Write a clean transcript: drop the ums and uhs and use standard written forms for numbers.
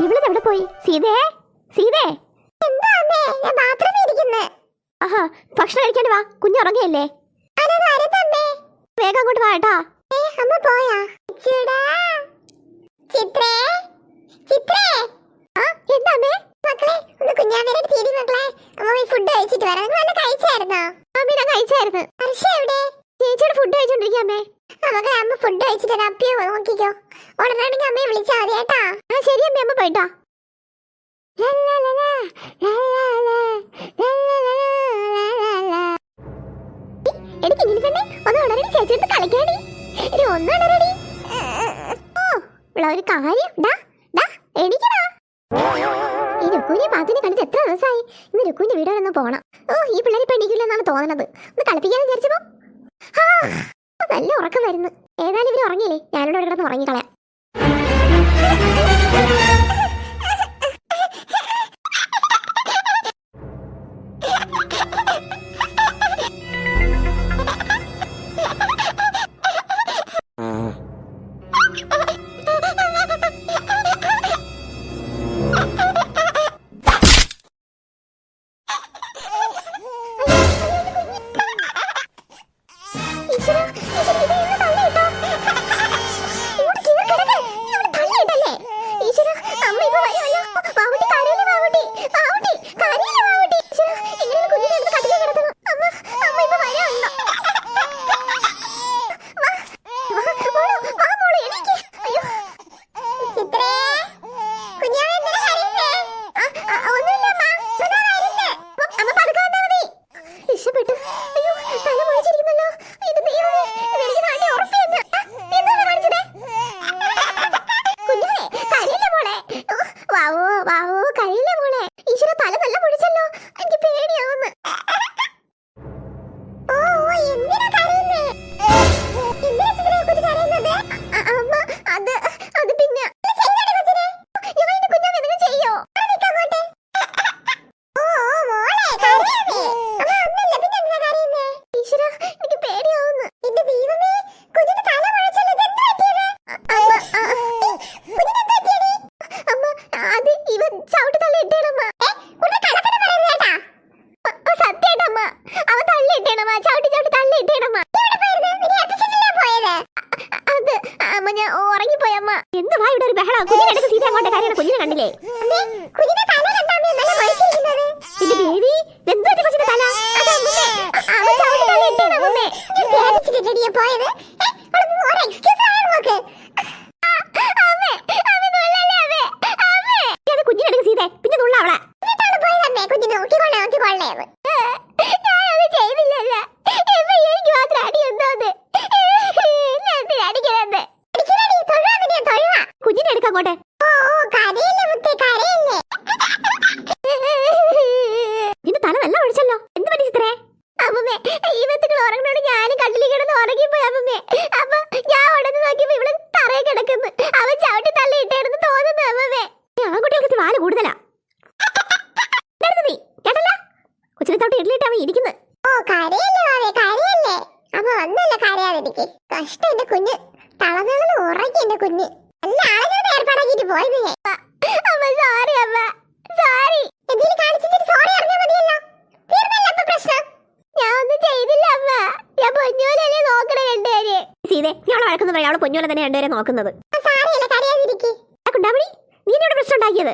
ഇവിടെ എവിടെ പോയി? സീതേ, സീതേ. എന്താ അമ്മേ? ഞാൻ ബാത്റൂമിൽ ഇരിക്കുന്നു. ആഹാ, ഭക്ഷണം കഴിക്കാണ്ട് വാ. കുഞ്ഞ് ഉറങ്ങിയല്ലേ? വേഗം അങ്ങോട്ട് വാ കേട്ടാ. അമ്മ പോയാ? ചിത്രേ, ചിത്രേ. എന്താ അമ്മേ? മക്കളെ ഒന്ന് കുഞ്ഞാമ്മേനെ തിരി മക്കളെ. അമ്മ പോയി ഫുഡ് കഴിച്ചിട്ട് വരാം. നിങ്ങൾ വല്ല കഴിച്ചായിരുന്നോ? അമ്മ ഞാൻ കഴിച്ചായിരുന്നു. ഹർഷ എവിടെ? ചേച്ചിയുടെ ഫുഡ് കഴിച്ചോണ്ടിരിക്കുക അമ്മേ. മക്കളെ അമ്മ ഫുഡ് കഴിച്ചിട്ട് അപ്പിയോ നോക്കിക്കോ. ഉടനാണെങ്കിൽ അമ്മയെ വിളിച്ചാൽ മതി കേട്ടാ. ശരി അമ്മ, അമ്മ പോയിട്ടാ. എനിക്ക് ഇങ്ങനെ തന്നെ ഒന്ന് ഉണരടി, ചേച്ചിയെടുത്ത് കളിക്കാടി. ഇനി ഒന്ന് ഉണരടി. ഒരു കാര്യം എണീക്കടാ. ഈ രുക്കുവിനെ പാത്തിനെ കണ്ടിട്ട് എത്ര ദിവസമായി. ഇന്ന് രുക്കുവിന്റെ വീട് വരെ ഒന്ന് പോകണം. ഈ പിള്ളേരെ ഇപ്പൊ എണീക്കില്ലെന്നാണ് തോന്നുന്നത്. ഒന്ന് കളിപ്പിക്കാന്ന് വിചാരിച്ചപ്പോ നല്ല ഉറക്കം വരുന്നു. ഏതായാലും ഇവര് ഉറങ്ങിയില്ലേ, ഞാനിവിടെ കിടന്ന് ഉറങ്ങിക്കളയാം. പൊന്നോലെ തന്നെ രണ്ടുപേരെ നോക്കുന്നത്. നീ പ്രശ്നം ഉണ്ടാക്കിയത്